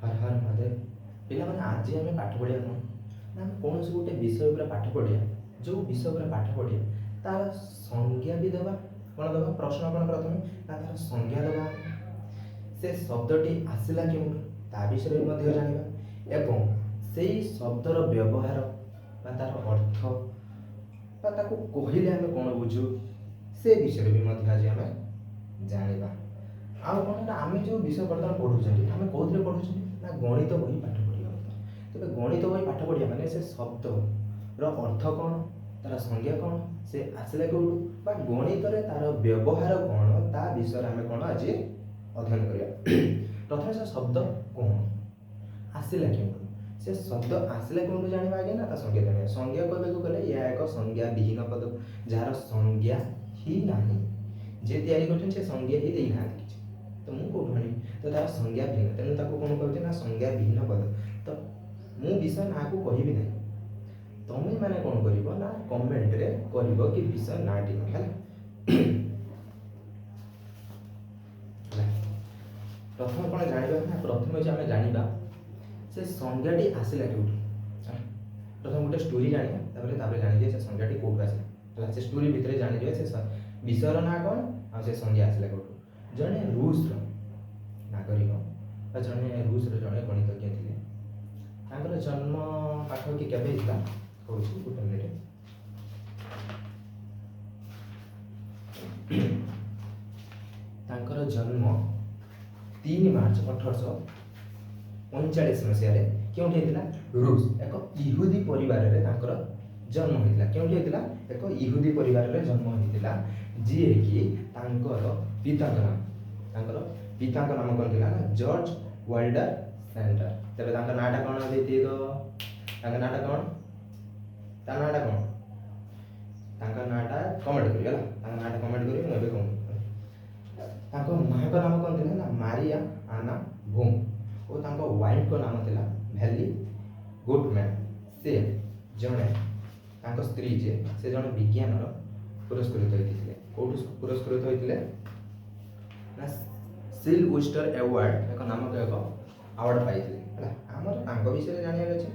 हर हर महादेव पिला मैंने आज आम पाठ पढ़िया कौन ना आम कौन से गोटे विषय पर पाठ पढ़िया जो विषय पर पाठ पढ़िया तार संज्ञा भी देवा कौन देवा प्रश्न कौन प्रथम ना तार संज्ञा देवा से शब्दटी आसला क्यों ता विषय में जाना एवं से शब्दर व्यवहार तार अर्थ कहले आम कौन बुझू से विषय भी आज आम जाना आउ कौन ना आम जो विषय बर्तमान पढ़ुं आम कौन पढ़ुं ना गणित बही पाठ पढ़ा तेज गणित बही पाठ पढ़ा मैंने से शब्द अर्थ कौन तार संज्ञा कौन से आसला कौटू बा गणित तार व्यवहार कौन ता विषय आम कौन आज अध्ययन करिया प्रथम से शब्द कौन आसला क्यों से शब्द आसला क्यों जाना आगे ना संज्ञा जाना संज्ञा कहवाक गले या एक संज्ञा विहीन पद जार संज्ञा ही ना जे तैयारी कर संज्ञा ही देना तो मुझे कौट आनी तो तार संज्ञा भिन्न तेणु ताको कौन कहते ना संज्ञा विहीन पद तो मु विषय ना को कहबी ना तुम्हें मैंने कौन कर ना कमेंट रे कर कि विषय ना टी है प्रथम कौन जाना ना प्रथम हूँ आम जाना से संज्ञाटी आसला क्यों प्रथम गोटे स्टोरी जाना जानी से संज्ञाटी कौट आसला से स्टोरी भितर जानी से विषय ना कौन आ से संज्ञा आसला कौटू जड़े रूस नागरिक जड़े रूस जड़े गणितज्ञ थे जन्म पाखा कि केवे कहूँ गोटे मिनिट जन्म 3 मार्च 1839 मसीह क्यों रूस एक इहुदी परिवार जन्म होता क्यों एक इहुदी परिवार जन्म होता जी कि पिता नाम कौन थी ना जॉर्ज वाइल्डर सेंटर तेरे नाटा कौन दे तो नाटा कौन ता नाटा कौन नाटा कमेंट करिए नाटा कमेंट करिए मुझे कहूँ माँ का नाम कौन थी ना मारिया आना भूम और वाइफ को नाम था भैली गुडमैन से जड़े स्त्री जे से जड़े विज्ञान पुरस्कृत होते कौटू पुरस्कृत होते ना सिल विस्टर अवार्ड एक नामक एक अवार्ड पाई आमर विषय जानवर अच्छे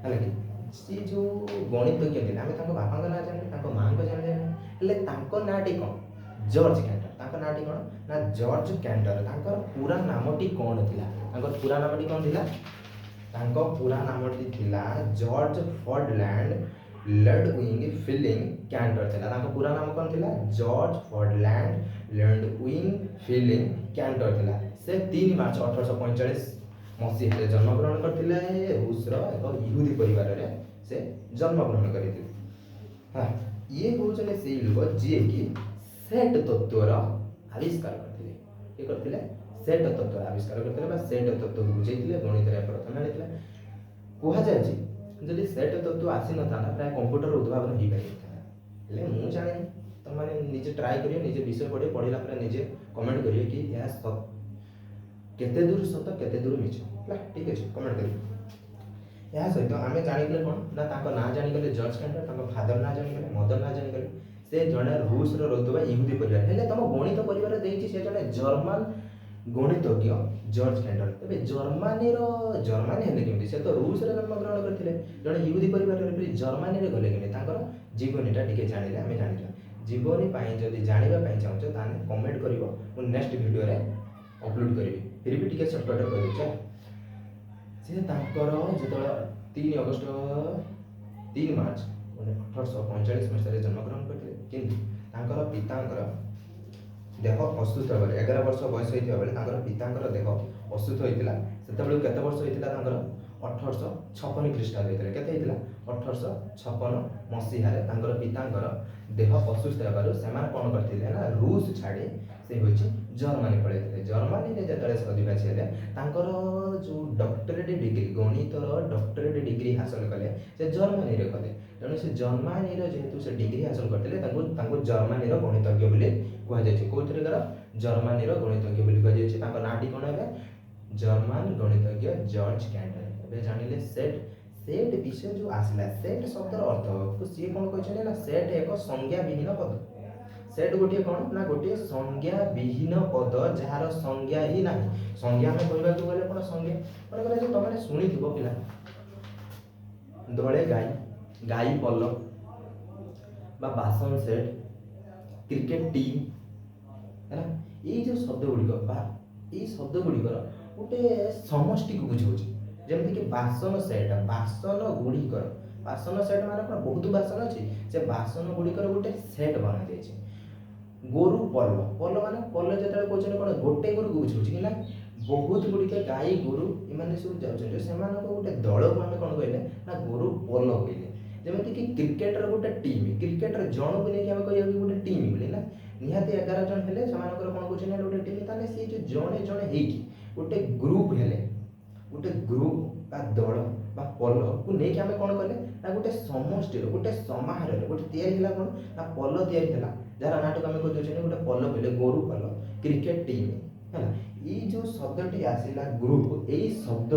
है कि सी जो गणितज्ञ थे आम बापा ना जाने माँ को जाने ना टी कौन जॉर्ज कैंटर ना टी कौन ना जॉर्ज कैंटर पूरा नामटी कौन थी पूरा नामटी कौन थी पूरा नामटी थी जॉर्ज फर्डलैंड लैंडविंग फिलिंग कैंटर था पूरा नाम कौन थी जॉर्ज फर्डलैंड लैंडविंग फिलिंग कैंटर था से 3 मार्च 1845 मसीह जन्म ग्रहण करते रूसर एक इहुदी परिवार से जन्म ग्रहण करते ये हूँ से लोक जी कि सेट तत्वर आविष्कार करते सेट तत्व आविष्कार करते सेट तत्व को बुझे गणित प्रथम आनी कहुए जदि सेट तत्व आसी ना प्राय कंप्यूटर उद्भावन हो पारे मुझे जाने तुम मैंने निजे ट्राए करिए निजे विषय पढ़ला निजे कमेंट करिए कि यह केते दूर सत केते दूर मिछ ठीक है कमेंट करिए यह सहित आम जानीगले कौन ना ना जानीगले जॉर्ज कैंटर फादर ना जानीगले मदर ना जानीगले से जड़े रूस रोधुवा इहुदी परिवार हेले तुम गणित परिवार देखिए से जड़े जर्मन गणितज्ञ जॉर्ज कैंटर तेरे जर्मानी हेले केमती से तो रूस जन्म ग्रहण करते जड़े इहुदी परिवार जर्मानी गले केमी जीवनीटा टी जाने आम जाना जीवनी जब जानापी चाहूँ ताने कमेंट कर नेक्स्ट वीडियो रे अपलोड करी फिर भी टी सर्टकट कर सी जो 3 अगस्ट 3 मार्च 1845 मसीह जन्म ग्रहण करते किंतु पिता देह असुस्थ 11 वर्ष बयस होता बेले पिता देह असुस्थ होता से केत वर्ष होता 1856 ख्रीष्टाब्द होता के 1856 मसीह पिता देह असुस्थ होने कौन करते ना रूस छाड़ी से हूँ जर्मानी पलैते जर्मानी में जो से अधिवासी हेले जो डॉक्टरेट डिग्री गणितर डॉक्टरेट डिग्री हासिल कले से जर्मानी रे कले तेणु से जर्मानी जेहेतु से डिग्री हासिल करते जर्मानी गणितज्ञ बोली कहुई कौर जर्मानी गणितज्ञ कहुई नाटी कौन है जर्मन गणितज्ञ जॉर्ज कैंटर जानिले सेट विषय जो आसला सेट शब्दर अर्थ सी कौन कहते ना सेट एक संज्ञा विहीन पद सेट गोटे कौन ना गोटे संज्ञा विहीन पद जार संज्ञा ही ना संज्ञा में कहवाक गले कौन संज्ञा मैंने शुणी पिला दले गाई गाई पल बा बासन सेट क्रिकेट टीम है ना ये जो शब्द गुड़िक बा ये शब्द गुड़िकर गोटे समष्टि को बुझाऊँ जमीक बासन सेट बासन गुड़िकर बासन सेट मान कौन बहुत बासन अच्छी से बासन गुड़िकर गोटे सेट बना जाए गोरु पल पल मान पल जो कहते कौन गोटे गोरु को बुझाऊँ कि ना बहुत गुड़िक गाई गोरु एम सब जाऊँ गोटे दल को आम कौन कहले ना गोरु पल कहले जमीक कि क्रिकेटर गोटे टीम क्रिकेटर जन को लेकिन आम कह गोटे टीम बोले ना निहाती 11 जन हेले कौन कौन गोटे टीम ताने सी जो जड़े जड़े होगी गोटे ग्रुप हेले गोटे ग्रुप बा दल बा पल को लेकिन आम कौन कले ना गोटे समष्टि गोटे समाहार गोटे या कौन ना पल या जार नाटक आम कह गोटे पल कहले गोरु पल क्रिकेट टीम है ये जो शब्दटी आसला ग्रुप यही शब्द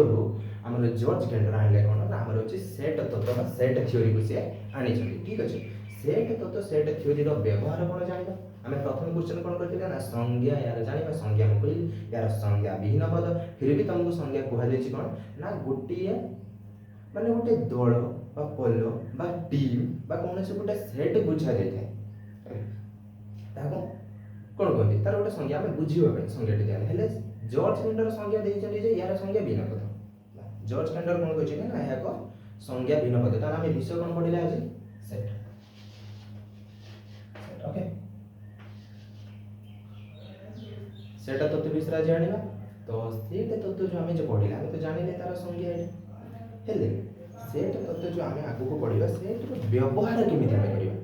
आम जॉर्ज कैंडर आने कौन ना आम अच्छे सेट तत्व सेट थ्योरी को सी आनी ठीक अच्छे सेट तत्व सेट थ्योरी व्यवहार कौन जाना आम प्रथम क्वेश्चन कौन करते ना संज्ञा यार जाना संज्ञा मुझे यार संज्ञा विहीन पद फिर भी तुमको संज्ञा कहुई कौन ना गोटे माने गोटे दल बा पल बा टीम बा कौन से गोटे सेट बुझा जाए कौन कहते तार गोटे संज्ञा आम बुझापी संज्ञा दिया जॉर्ज कैंडर संज्ञा देते यार संज्ञा विहीन पद जॉर्ज कैंडर कौन कहते ना यह संज्ञा भिन्न पद तार आम विषय कौन पढ़ा आज सेट ओके सेट तत्व विषय जाना तो सेट तत्व जो आम जो पढ़ा आम तो जाने तार संज्ञा हेले सेट तत्व जो आम आगे को पढ़ा सेट व्यवहार केमी करवा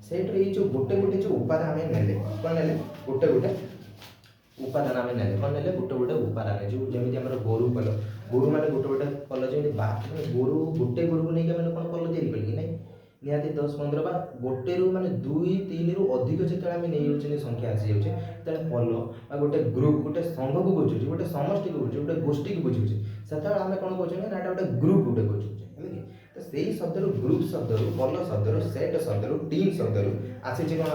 सेट ये जो गोटे गोटे जो उपादान आम ने कौन ने गोटे गोटे उपादान आम ने कौन ने गोटे गोटे उपादान जो जमी आम गोरु पल गोरु मैंने गोटे गोटे पल जमी गोरु गोटे गोरु को लेकिन मैंने कौन पल तैयारी कल कि नहीं निहाती 10-15 बा गोटे रु माने 2-3 रु अधिक जो आम नहीं संख्या आसी जाए पल बा गोटे ग्रुप गोटे संघ को बुझे गोटे समष्टि को बुझे गोटे गोष्ठी को बुझे से आम कौन कहे ना गोटे ग्रुप गोटे बुझे तो से शब्द ग्रुप शब्द पल शब्द सेट शब्द टीम शब्द आसी कौन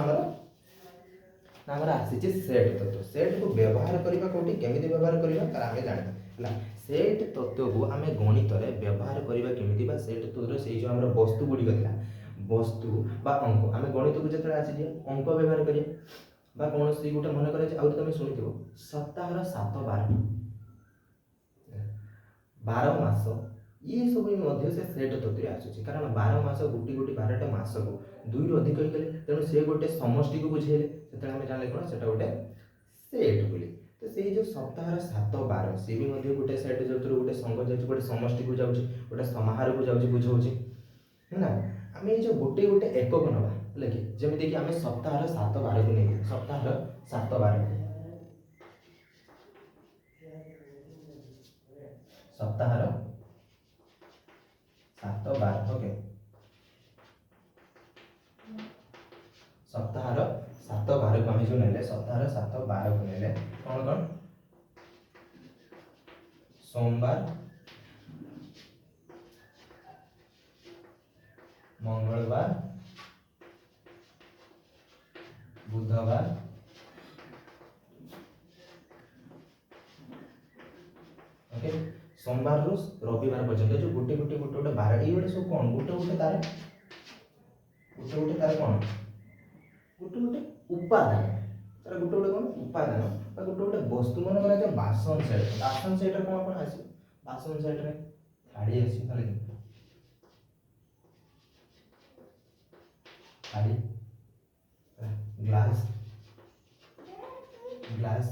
आमर आसी सेट तत्व सेट को व्यवहार करवा कौटी केमी व्यवहार करवा आम जाना सेट तत्व को आम गणित व्यवहार करवा केमी सेट तत्व से जो आम वस्तु गुड़िक था वस्तु बा अंक आम गणित को जो आसी अंक व्यवहार करा कौन सी गोटे मन कर तुम शुणी सप्ताह 7 बार 12 मास ये सब से सेट तत्व आसूँ कारण 12 मास गोटी गोटी 12टा मास को 2 रु अधिक होते तेणु से गोटे समष्टि को बुझेले से आम जान कौन से गोटे सेट बोली तो से जो सप्ताह 7 बार सी भी गोटे सेट जो गोटे संघ जाऊँ गोटे समष्टि को जाऊँ गोटे समाहार को जाऊँ बुझाऊँ है ना आम ये जो गोटे गोटे एकक नवा है जमीक आम सप्ताह 7 बार को नहीं सप्ताह 7 बार सप्ताह 7 बार ओके सप्ताह 7 बार को आम जो ने सप्ताह 7 बार को ने कौन कौन सोमवार मंगलवार बुधवार ओके सोमवार रु रविवार पर्यंत जो गोटे गोटे गोटे गोटे बार ये सब कौन गोटे गोटे तार कौन गोटे गोटे उपादान तार गोटे गोटे कौन उपादान गोटे गोटे वस्तु मन कर बासन सेट कौन कौन आस बासन सेट रे थाड़ी आस थाड़ी ग्लास ग्लास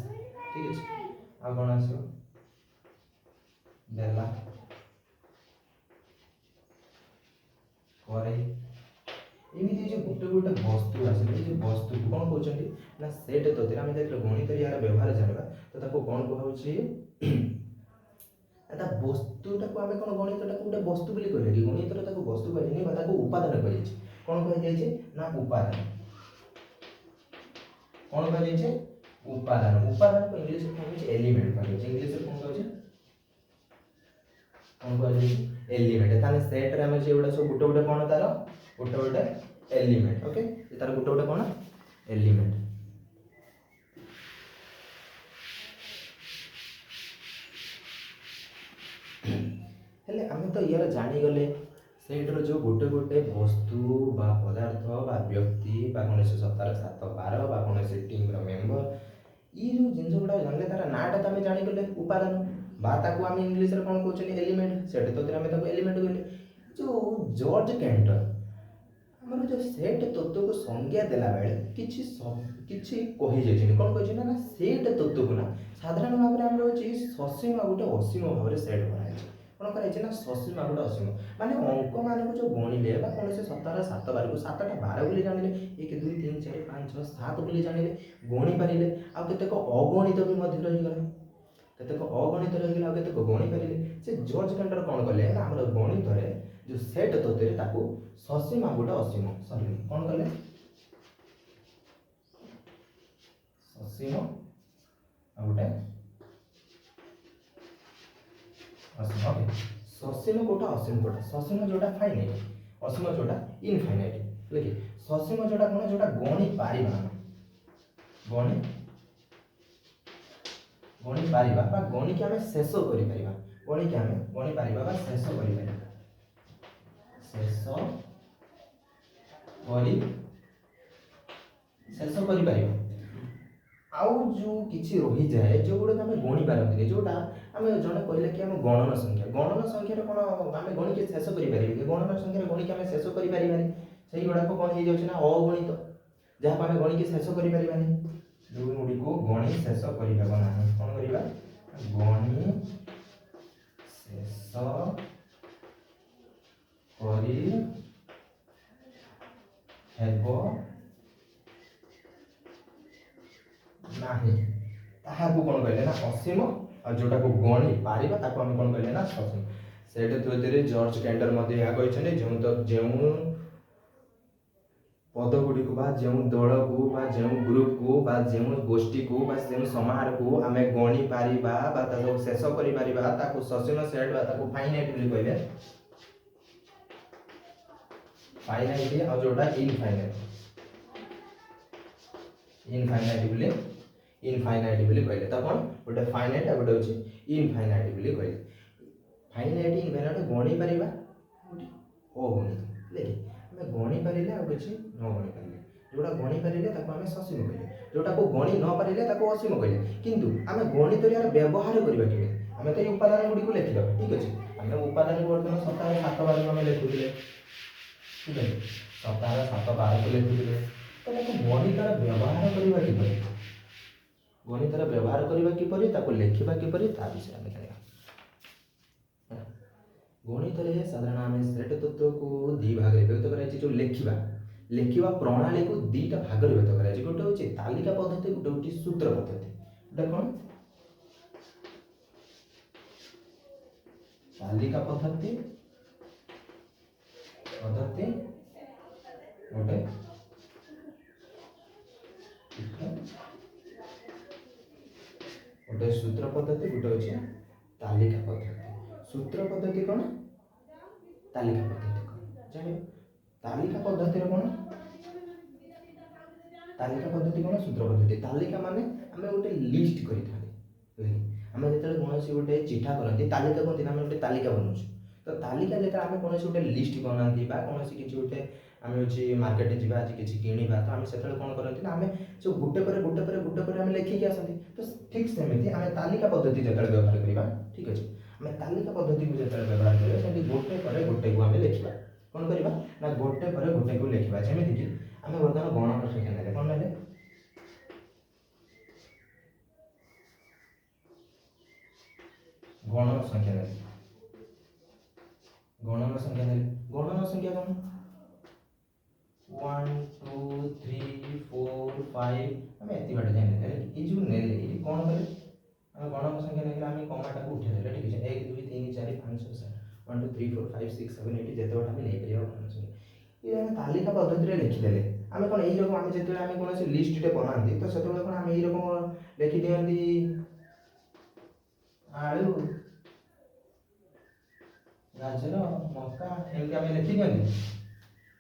ठीक है आ कौन आस बेला कड़े एमती जो गोटे गोटे वस्तु आस वस्तु कौन कहते ना सेट तत्व आम जो गणित यार व्यवहार जाना तो कौन कहुच्छे वस्तुटा को आम कौन गणित गोटे वस्तु बोली कहले कि गणित वस्तु कहले उपादान कह कौन कह ना उपादान कौन कह उपादान उपादान को इंग्लिश में कह एलिमेंट कह इंग्लिश में कौन कह कौन कह एलिमेंट ताने सेट रे हम जे उडा सब गोटे गोटे कौन तार गोटे गोटे एलिमेंट ओके तार गोटे गोटे कौन एलिमेंट हेले आम तो यार जानीगले सेट्र जो गोटे गोटे वस्तु बा पदार्थ बा व्यक्ति बा कौन सप्ताह 7 12 बा कौन टीम मेम्बर ये जो जिन गुड़ा जानले तार नाटा तो आम जानीगले उपादान बा ताको आम इंग्लीश रे कौन कहते एलिमेंट से आम एलिमेंट कहले जो जॉर्ज कैंटर आमर जो सेट तत्व को संज्ञा देला बेले किछि किछि कहि जाइछिन कोन कहि ना सेट तत्व को ना साधारण भाव रे हमर होछि ससीम गोटे असीम भाव रे सेट बना है कोन करै छै ना ससीम गोटे असीम माने अंक मान को जो गणिले बा कोन से सप्ताह 7 बार को 7 टा 12 बोली जानिले 1 2 3 4 5 6 7 बोली जानिले गणि पारिले आ केतेक अगणित भी मध्य रहि गला केतेक अगणित रहि गला आ केतेक गणि पारिले से जॉर्ज कैंटर कोन कले ना हमर गणित रे जो सेट तत्व रे ताको ससीम गोटे असीम सॉरी कौन कले ससीम गोटे असीम ओके ससीम कोटा असीम कोटा ससीम जोटा फाइनाइट असीम जोटा इनफाइनाइट देखिए ससीम जोटा कौन जोटा गणि पारिबा गणि गणि पारिबा बा गणि के हमें शेष करि परिबा गणि के हमें गणि पारिबा बा शेष करि परिबा शेष करि आउ जो किछि रही जाए जो गुडा हमें गणि पारंती जोटा हमें जने कहले कि हम गणन संख्या रे कोन हमें गणि के शेष करि परिबे गणन संख्या रे गणि के हमें शेष करि परिबानी सही गुडा को कोन हे जाउछ ना अगणित जहाँ हमें गणि के शेष करि परिबानी जो गुडी को गणि शेष करि हेबो ना कोन करिबा गणि शेष करि हेबो नाही ताहाको कोन कहले ना असीम और जोटा को गणि पारिबा ताको हम कोन कहले ना ससीम सेट तत्वरे जॉर्ज कैंटर मध्ये या कहछने जेउ तो जेउ पद गुडी को बा जेउ दल को बा जेउ ग्रुप को बा जेउ गोष्ठी को बा जेउ समाहार को आमे गणि पारिबा बा ताको शेष करि पारिबा ताको ससीम सेट बा ताको फाइनाइट बोली कहले फाइनाइट और जोटा इनफाइनाइट बोली कहले त कोन गोटे फाइनाइट आ गोटे होची इनफाइनाइट बोली कहले फाइनाइट इनफाइनाइट गणि पारिबा ओ गणित ले हमें गणि पारिले आ किछि न गणि पारिले जोटा गणि पारिले ताको हमें ससीम कहले जोटा को गणि न पारिले ताको असीम कहले किंतु हमें गणित रे यार व्यवहार करबा कि हमें तो उपादान गुडी को लिखिलो ठीक अछि हमें उपादान वर्तमान सप्ताह 7 बार में लिखुले ठीक है सप्ताह 7 बार को लिखुले तो ताको गणित रे व्यवहार करबा कि गणित रे व्यवहार करबा कि परि ताको लिखिबा कि परि ता विषय में जानिबा गणित रे साधारण हमें सेट तत्व को दी भाग रे व्यक्त कराई जो लिखिबा प्रणाली को दीटा भाग रे व्यक्त कराई गोटे होची तालिका पद्धति गोटे होची सूत्र पद्धति गोटे कोन तालिका पद्धति गोटे गोटे सूत्र पद्धति गोटे होची तालिका पद्धति सूत्र पद्धति कोन तालिका पद्धति कोन जानि तालिका पद्धति रे कोन तालिका पद्धति कोन सूत्र पद्धति तालिका माने हमें गोटे लिस्ट करि थाले हमें जेतले कोनसी गोटे चिठा करंती तालिका कोन दिन हमें गोटे तालिका बनउछ तो तालिका जेता हमें कोनसी गोटे लिस्ट बनांती बा कोनसी किछि गोटे हमें होची मार्केट जीवा आज किछि किनिबा तो हमें सेतले कोन करंती ना हमें जो गुटे पर हमें लेखि के आसंती तो ठीक सेमिति हमें तालिका पद्धति जेतले व्यवहार करिबा ठीक अछि हमें तालिका पद्धति को जेतले व्यवहार करिबा सेमि गोटे को हमें लेखिबा कोन करिबा ना गोटे को लेखिबा जेमिति कि हमें वर्तमान गणन संख्या नेले कोन नेले गणन संख्या नेले गणन संख्या कोन 1 2 3 4 5 हमें एति बाटे जाने ए जो नेले ए कोन करे हम गणन संख्या नेले हम कमाटा को उठे देले ठीक है 1 2 3 4 5 6 7 1 2 3 4 5 6 7 8 जेते बाटे हम नै परियो गणन संख्या ये हम तालिका पद्धति रे लिखि देले हम कोन एई रकम हम जेते हम कोन से लिस्ट टे बनांती तो सेते कोन हम एई रकम लिखि दियंती आलू गाजर मक्का एमके हम लिखि दियंती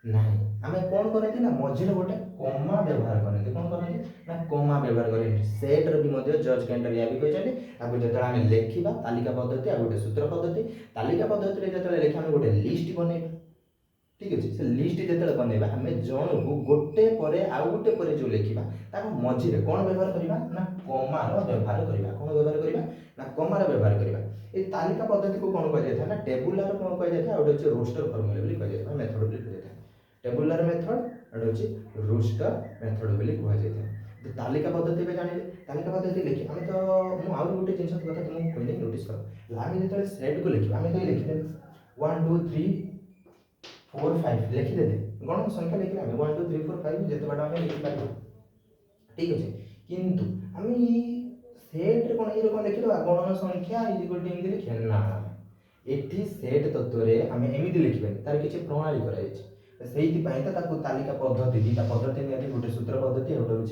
नहीं हमें कौन करती ना मझे गोटे कॉमा व्यवहार करते कौन करते ना कॉमा व्यवहार करते सेट रे भी मध्य जज कैंटर या भी कहते आगु जो आम लिखा तालिका पद्धति आ गोटे सूत्र पद्धति तालिका पद्धति जो लिखा आम गोटे लिस्ट बनइबा ठीक अच्छे से लिस्ट जो बनइबा आम जन को गोटे पर आउ गोटे पर जो लिखा मझे कौन व्यवहार करवा ना कमार व्यवहार करवा कौन व्यवहार करवा ना कमार व्यवहार करवा ये तालिका पद्धति को कौन कह ना टेबुलर कौन कह गोटे रोस्टर फर्मुला कह मेथड बोली कह टेबुलर मेथड और हूँ रोस्टर मेथड बोली कह तालिका पद्धति भी जान तालिका पद्धति लिखी आम तो मुझे आउ गोटे जिन कथा तुमको कहली नोटिस कर आम जो सेट को लिखा आम कहीं लिखिदे 1 2 3 4 5 लिखिदे गण संख्या लिखिले आम 1 2 3 4 5 जिते बाट आम लिखिपार ठीक अच्छे किंतु आम सेट कौन ये कौन लिखिदेवा गणन संख्या इक्वल टू लिखे ना ये सेट तत्व आम एमती लिखे तार किसी प्रणाली कर तालिका पद्धति दुटा पद्धति निहती गोटे सूत्र पद्धति गोटे हूँ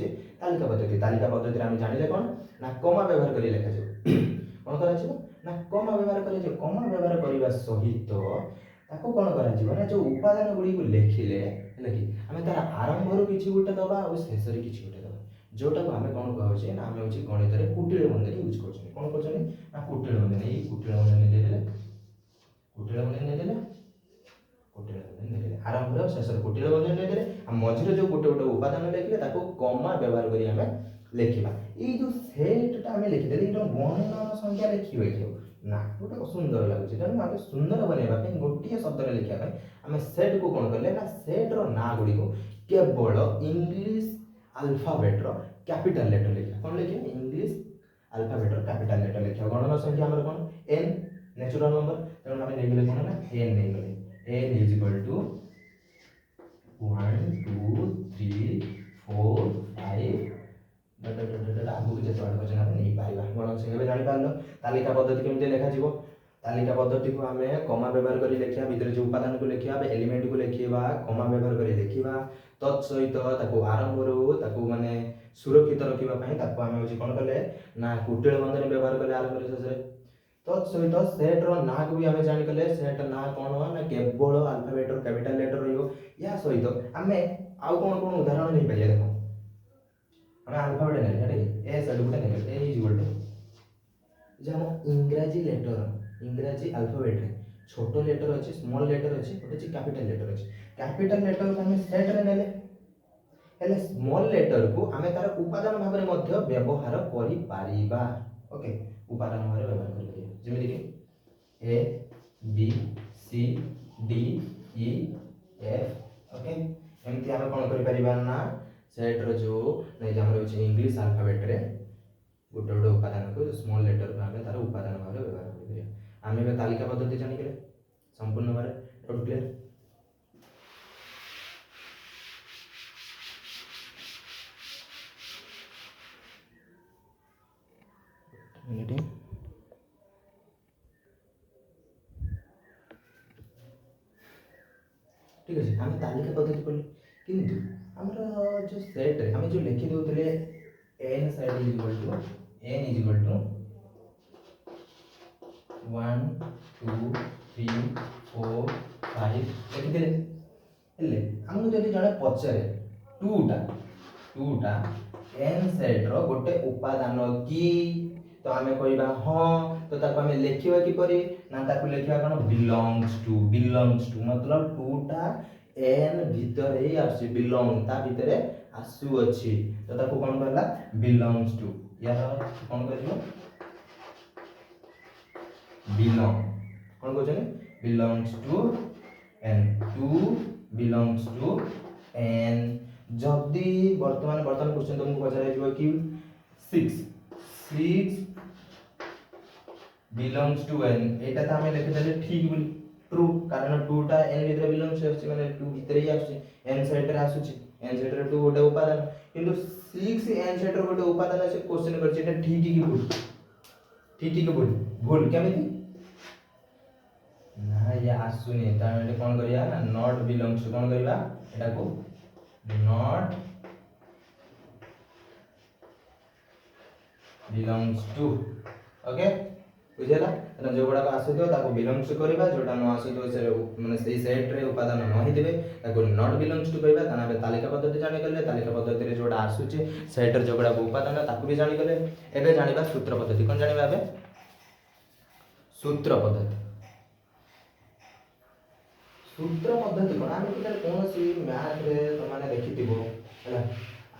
तालिका पद्धति आम जानिले कौन ना कमा व्यवहार कर लिखा कौन कर कमा व्यवहार कर कमा व्यवहार करने सहित ताको कौन कर जो उपादान गुड़ी को लिखिले कि आम तार आरंभ किसी गोटे दबा और शेष किसी गोटे दबा जोटा को आम कौन कहे ना आम हूँ गणित में कुटिल बंधनी यूज कर कौन कर कुटिल बंधनी कुटिल बंधनी देदेले कुटिल बंधनी देदेले कुटिल बंधनी देदेले आरंभ शेष कुटिल बंधनी देदेले मझे जो गोटे गोटे उपादान लिखिले कमा व्यवहार कर आम लिखा ये जो सेटा आम लिखिदे गणन संख्या लिखे ना गोटे सुंदर लगुच तेणु आम सुंदर बनवा गोटे शब्द लिखा आम सेट को कौन कले ना सेट्र ना गुड़ी को केवल इंग्लीश अल्फाबेट्र कैपिटल लेटर लिखा कौन लिखे इंग्लीश अल्फाबेट्र कैपिटल लेटर लिखा गणन संख्या आम कौन एन नेचुरल नंबर तेणु आम नहीं कौन ना एन नहीं गले एन इज इक्वल टू 1 2 3 4 5 आगू जिते बात आम नहीं पार गणन संख्या भी जापार तालिका पद्धति केमती लिखा तालिका पद्धति को आम कमा व्यवहार कर लिखा भितर जो उपादान को लिखा एलिमेंट को लिखा कमा व्यवहार कर लिखा तत्सहित आरंभ रू माने सुरक्षित रखापी आम हूँ कौन कले ना कुटिल बंधनी व्यवहार कले आरंभ शेष तत्सहित सेट्र ना को भी आम जानिकले सेट ना कौन ना केवल अल्फाबेट्र कैपिटल लेटर या सहित आम आउ कौन कौन उदाहरण नहीं पारे देख आम अल्फाबेट नहीं ए साइड गोटे नहीं ए इज इक्वल टू जो इंग्राजी लेटर इंग्राजी अल्फाबेट रे छोटो लेटर अच्छे स्मॉल लेटर अच्छे गोटे कैपिटल लेटर अच्छे कैपिटल लेटर को आम सेट रे नेले हेले स्मॉल लेटर को आम तार उपादान भाव में व्यवहार करि पारिबा ओके उपादान भाव में व्यवहार करि पारिबा जेमिति कि A B C D E F okay एमती आम कौन करि पारिबा ना सेट रो जो नहीं हमर होची इंग्लिश अल्फाबेट रे गोटे गोटे उपादान को स्मॉल लेटर को आम तार उपादान भाव में व्यवहार करि आम ए तालिका पद्धति जानिकले संपूर्ण भाव डाउट क्लियर मिनिट ठीक है आम तालिका पद्धति पढ़े किंतु आमर जो सेट रे आम जो लिखि दउतले n side is equal to n is equal to 1 2 3 4 5 लिखिदे हेले हमहु जदि जणे पचारे टूटा n सेट रो गोटे उपादान की तो आम कहवा हाँ तो ताको आम लिखा किपरि ना ताको लिखा कौन बिलोंग्स टू मतलब टूटा एन भितर ही आसी बिलोंग ता भितर आसु अछि तो ताको कौन करला बिलोंग्स टू यार कौन करियो बिलोंग कौन कहछने belongs to N two belongs to N जदि वर्तमान क्वेश्चन तुमको पचारा जिवो कि 6 बिलोंग्स टू एन एटा तो हमें लिखि देले ठीक बोली ट्रू कारण टूटा एन भितर बिलोंग्स आछि माने टू भितर ही आछि एन साइड रे आसुछि एन साइड रे टू गोटे उपादान किंतु 6 एन साइड रे गोटे उपादान अछि क्वेश्चन करछि एटा ठीक कि भूल भूल केमिति ना ये आसुनी ता एटा कोन करिया ना नॉट बिलोंग्स टू कोन करिवा एटा को नॉट बिलोंग्स टू ओके बुझेला जो गुड़ाक आसुथो ताको बिलोंग्स टू करबा जोटा न आसुथो से माने सेई सेट रे उपादान न हिदिबे ताको नॉट बिलोंग्स टू कहबा ताना बे तालिका पद्धति जानि गले तालिका पद्धति रे जोटा आसुचे सेट रे जो गुड़ाक उपादान ताको भी जानि गले एबे जानिबा सूत्र पद्धति कोन जानिबा एबे सूत्र पद्धति सूत्र पद्धति कोन आमे कितार कोनोसी मैथ रे त माने देखिथिबो हैला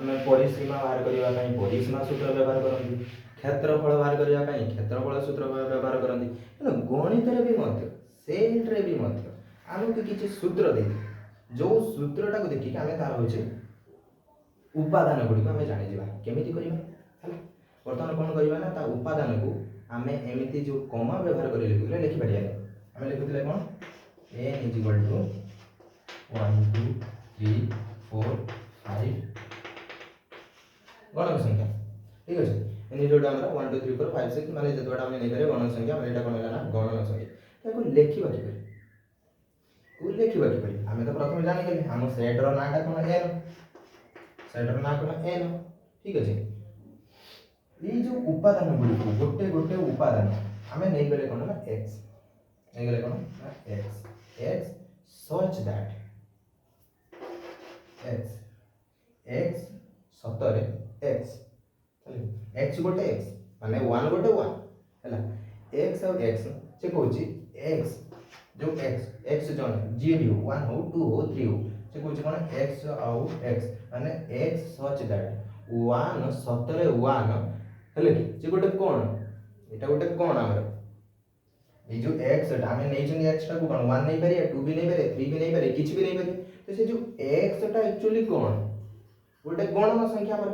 आमे परिसीमा बाहर करबा पई परिसीमा सूत्र व्यवहार करंती क्षेत्रफल बाहर करबा पई क्षेत्रफल सूत्र व्यवहार करंती किंतु गणित रे भी मध्य सेट रे भी मध्य आमे किछि सूत्र दे जो सूत्रटा को देखि आमे तार होचे उपादान गुडी को आमे जानि जिबा केमिति करबा हैला वर्तमान कोन करबा ना ता उपादान को आमे एमिति जो कमा व्यवहार करि लिखुले लिखि परिया आमे लिखुले कोन n is equal to 1 2 3 4 5 गणक संख्या ठीक अछि एनी जोडा हमरा 1 2 3 4 5 6 माने जतोडा हमने नै करे गणक संख्या माने एटा कोन होला ना गणन संख्या ताको लेखिबा कि करे को लेखिबा कि करे आमे तो प्रथम जानि गेले हम सेट रो नाटा कोन n सेट रो ना कोन n ठीक अछि ई जो उपादान गुडी को गोटे गोटे उपादान आमे नै गेले कोन ना x नै गेले कोन x x such that x सतरे x x गोटे x माने 1 गोटे 1 हैला x और x से कहूची x जो x जन जे भी 1 हो 2 हो 3 हो से कहूची कोन x और x माने x such that 1 सतरे 1 हैले कि से गोटे कोन एटा गोटे कोन हमर ये जो x हमें नहीं चाहिए x टा को कौन 1 नहीं पारे 2 भी नहीं पारे 3 भी नहीं पारे किछ भी नहीं पारे तो से जो x टा एक्चुअली कौन गोटे गणन संख्या पर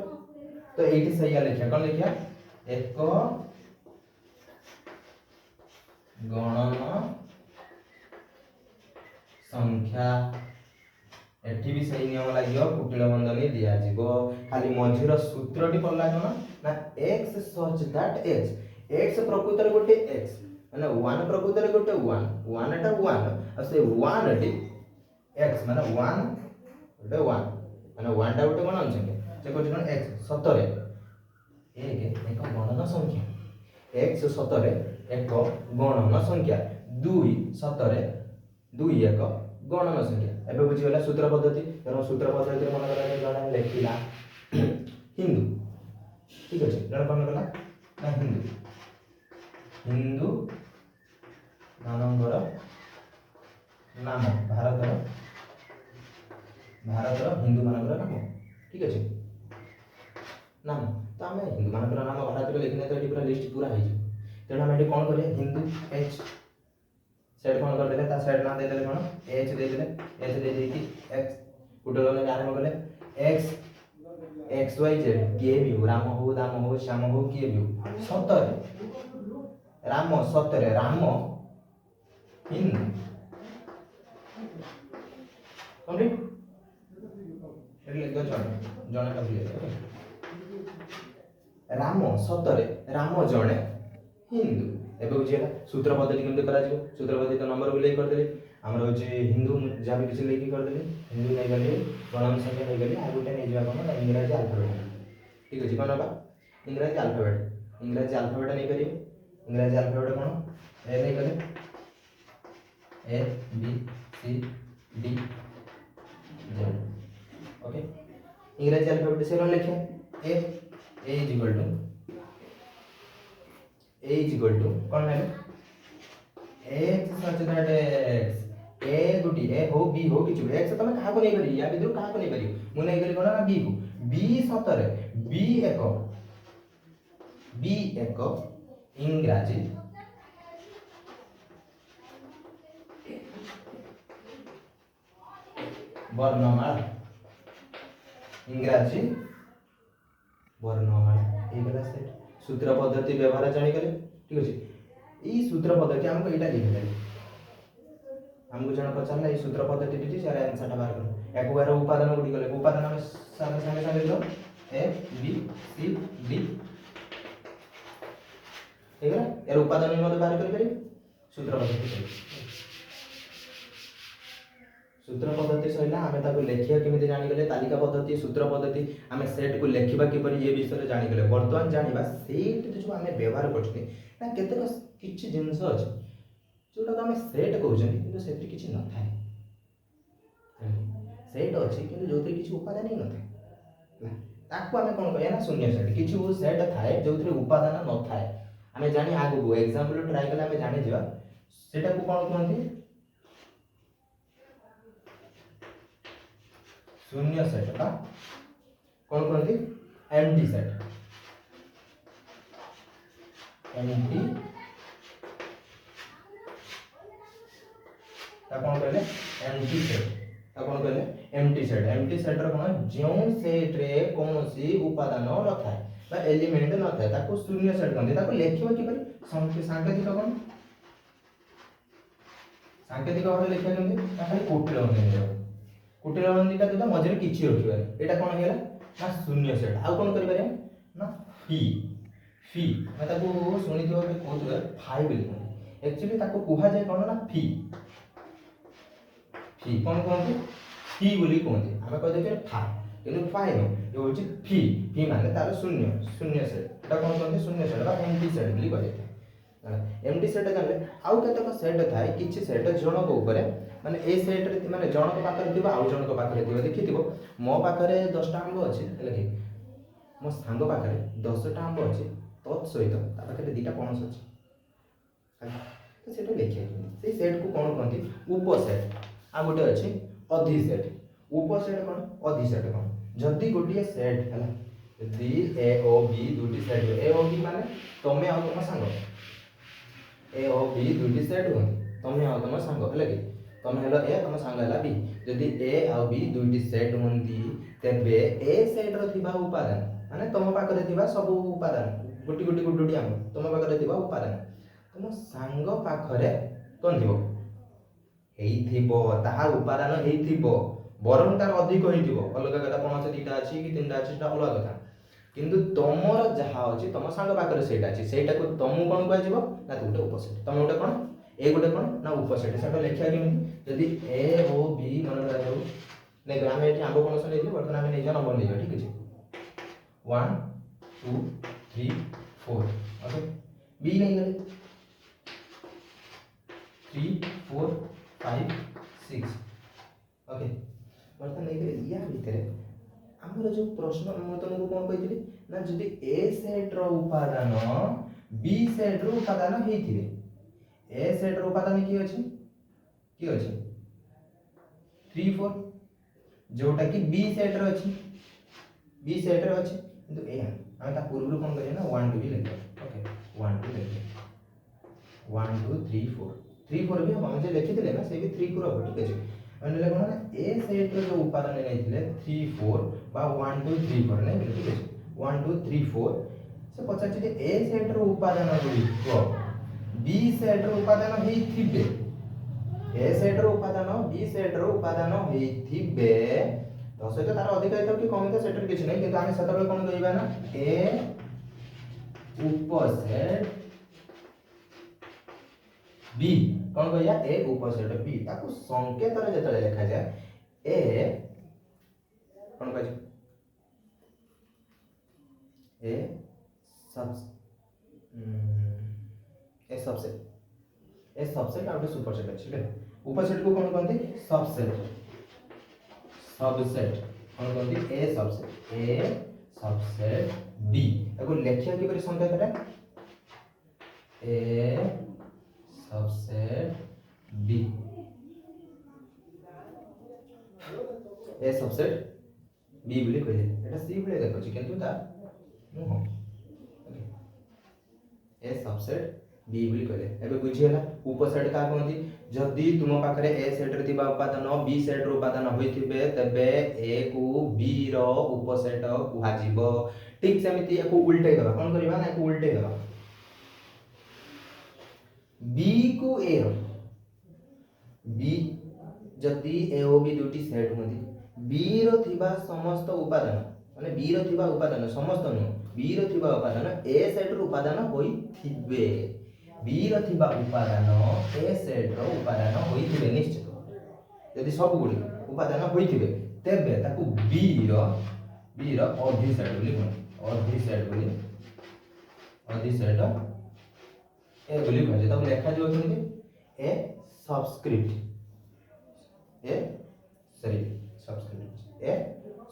तो एठी सही लिखिया कौन लिखिया एक गणन संख्या एठी भी सही नियम लागियो कुटिल बंधनी दिया जीवो खाली मझिर सूत्रटी पड़ला कोन ना x such that x प्रकृत रे गोटे x माने 1 प्रकृत रे गोटे 1 टा 1 आ से 1 टी x माने 1 गोटे 1 माने 1 टा गोटे गणन संख्या से कोन x सतरे एक गणन संख्या x सतरे एक गणन संख्या 2 सतरे 2 एक गणन संख्या एबे बुझी गेला सूत्र पद्धति कारण सूत्र पद्धति रे मन करा जणा लेखिला हिंदू ठीक अछि जणा कोन कला ना हिंदू मानकर नाम भारतर हिंदू मानकर नाम ठीक अछि नाम तो आम हिंदू मानकर नाम भारत लिखने तो पूरा लिस्ट पूरा है तेणु आम कौन करें हिंदू एच सेट कौन करदे ता सेट ना देदेले कौन एच देदेले एच दे देकी एक्स गुटे गले आरंभ कले एक्स एक्स वाई जेड किए भी हो राम हो दाम हो श्याम हो किए भी हो सतरे राम सतरे राम हिंदू कंप्लीट एले लिख जण जण का भूल राम सतरे राम जणे हिंदू एबे बुझियला सूत्र पद्धति केमते करा जिवो सूत्र पद्धति तो नंबर बुलाई कर देले हमर होचे हिंदू जाबे किछ लेखि कर देले हिंदू नै गले गणन संख्या नै गले आ गुटे नै जिवा कोन इंग्रजी अल्फाबेट ठीक अछि कोन बा इंग्रजी अल्फाबेट नै करियो इंग्रजी अल्फाबेट कोन ए नै गले A B C D Z okay इंग्रजी अल्फाबेट से लिखे ए इज इक्वल टू कौन है x सच दैट x ए गुटी ए हो बी हो किछु x तमे कहा को नै करी या बिदु कहा को नै करी मु नै करी कोन ना b को b सतरे b एक इंग्रजी वर्णमाला इंग्रजी वर्णमाला ए गला सेट सूत्र पद्धति व्यवहार जानि गले ठीक अछि ई सूत्र पद्धति हमको एटा लिखले हमको जण पचारला ई सूत्र पद्धति दिति सारे आंसर टा बाहर करो एक बार उपादान गुडी गले उपादान हम सारे सारे लो ए बी सी डी एगरा यार उपादान में बाहर करि पारि सूत्र पद्धति सूत्र पद्धति सहिला हमें ताको लेखिया केमिति जानि गले तालिका पद्धति सूत्र पद्धति हमें सेट को लेखिबा के परि ये विषय जानि गले वर्तमान जानिबा सेट जो हमें व्यवहार करछे ना केतेक किछि जिंस अछि जोटा आम सेट कहते कि से किसी न था सेट अच्छी कि जो किसी उपादान ही न था ताकू आम कौन कह ना शून्य सेट किसी सेट थाए जो उपादान न थाए आम जानी आगू एग्जांपल ट्राई कले आम जानी जा सेटा को कौन कहते शून्य सेट का कौन कहते एम्प्टी सेट एम्प्टी कौन कहले एम्प्टी सेट कौन कहले एम्प्टी सेट रो कौन जो सेट रे कौन सी उपादान न थाए बा एलिमेंट न थाए ताको शून्य सेट कहते ताको लेखिबो कि परि सांकेतिक कौन सांकेतिक भाव लिखा केमती खाली कुटिल बंदी का मझे किसी रखिबार एटा कौन है ना शून्य सेट आउ कौन करिबारे ना फी फी मैं ताको सुनी दियो के कहत फाई बोली कहते एक्चुअली ताको कुहा जाय कौन ना फी फी कौन कहते फी बोली कहते आमे कह दे फा किंतु फाई नो ये होची फी माने तार शून्य शून्य सेट एटा कौन कहते शून्य सेट बा एम्प्टी सेट बोली कहते एम्प्टी सेट जानले आउ केतक सेट थाए किछि सेट जनक ऊपर माने ए सेट रे माने जनक पाखरे थिबा आउ जनक पाखरे थिबा देखिथिबो मो पाखरे 10 टा आंब अछि हेले कि मो सांग पाखरे 10 टा आंब अछि तत् सहित ता पाखरे 2 टा पणस अछि तो सेट लेखिया से सेट को कोन कहंती उपसेट आ गोटे अछि अधिसेट उपसेट कोन अधिसेट कोन जदी गोटे सेट हला यदि ए ओ बी दुटी सेट ए ओ बी माने तमे आ तम सांग ए ओ बी दुटी सेट हो तमे आ तम सांग हला कि तमे हलो ए तम सांग हला बी जदी ए आ बी दुटी सेट होंती तेबे ए सेट रो थिबा उपादान माने तम पाखरे थिबा सब उपादान गुटी गुटी गुटी आम तम पाखरे थिबा उपादान तम सांग पाखरे कोन थिबो हेई थिबो ताहा उपादान हेई थिबो बरम तार अधिक होई थिबो अलग कथा पणस दीटा अछि कि तीनटा अछि ता अलग कथा किंतु तमर जहा अछि तम सांग पाखरे सेटा अछि सेटा को तमु कोन कहै जिवो ना तो गोटे उपसेट तम गोटे कोन ए गोटे कोन ना उपसेट सेटा लेखिया केमि यदि ए ओ बी मन करा जाऊ नै ग्राम एठी आंब पणस नै दियो वर्तमान आमे नै जा नंबर नै ठीक अछि 1 2 3 4 ओके बी नै गले 3 4 5 6 ओके वर्तमान नै गले या भितरे हमर जो प्रश्न म तुमको कोन कहितली ना जदी ए सेट रो उपादान बी सेट रो उपादान हेथिबे ए सेट रो उपादान की अछि 3 4 जोटा कि बी सेट रो अछि बी सेट रो अछि किंतु ए हम ता पूर्व कोन करिया ना 1 2 भी लेके ओके 1 2 लेके 1 2 3 4 3 4 भी हम जे लिखि देले ना से भी 3 4 ठीक अछि अन्य कोन ना ए सेट रो जो उपादान नै थिले 3 4 बा 1 2 3 4 नै ठीक अछि 1 2 3 4 से पचार जे ए सेट रो उपादान गुडी को बी सेट रो उपादान हेई थिबे ए सेट रो उपादान बी सेट रो उपादान हेई थिबे तो से तार अधिक है कि कम है सेट किछ नै किंतु हम सतबे कोन कहिबा ना ए उपसेट बी कौन कहिया ए उपसेट बी ताको संकेत रे जतले लिखा जाय ए कौन कह ए सब ए सबसेट आउट सुपरसेट अछि उपसेट को कौन कहंती सबसेट कौन कहंती ए सबसेट बी ताको लेखिया कि परि संकेत रे ए सबसेट बी ए सबसेट बी बोली कहले एटा सी बोली देखो छी किंतु ता नु हो ओके ए सबसेट बी बोली कहले एबे बुझियला उपसेट का कहंती जदी तुम पाखरे ए सेट रे दिबा उपादान बी सेट रो उपादान होइथिबे तबे ए को बी रो उपसेट कुहा जीवो ठीक सेमिति एको उल्टे दबा कोन करबा ना एको उल्टे दबा बी को ए रो बी जदी ए ओ बी दुटी सेट होंदी बी रो थिबा समस्त उपादान माने बी रो थिबा उपादान समस्त न बी रो थिबा उपादान ए सेट रो उपादान होई थिबे बी रो थिबा उपादान ए सेट रो उपादान होई थिबे निश्चित यदि सब गुडी उपादान होई थिबे तेबे ताकू बी रो अधिसेट बोली कोन अधिसेट बोली अधिसेट ए बोली कह ताको लेखा जो केमती A subscript A sorry subscript A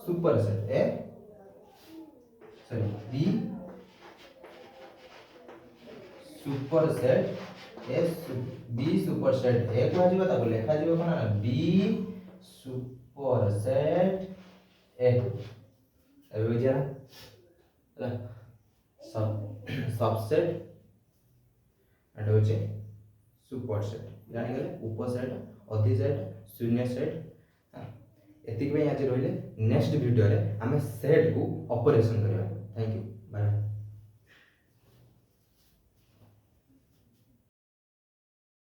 superset A sorry B superset A B superset A कह जिवो ताको लेखा जिवो कोन बी सुपरसेट ए एबे बुझिया ना सबसेट एंड होचे सुपरसेट जानि गेले उपसेट अधिसेट शून्य सेट एतिक पे आज रहिले नेक्स्ट वीडियो रे हमें सेट को ऑपरेशन करबा थैंक यू बाय।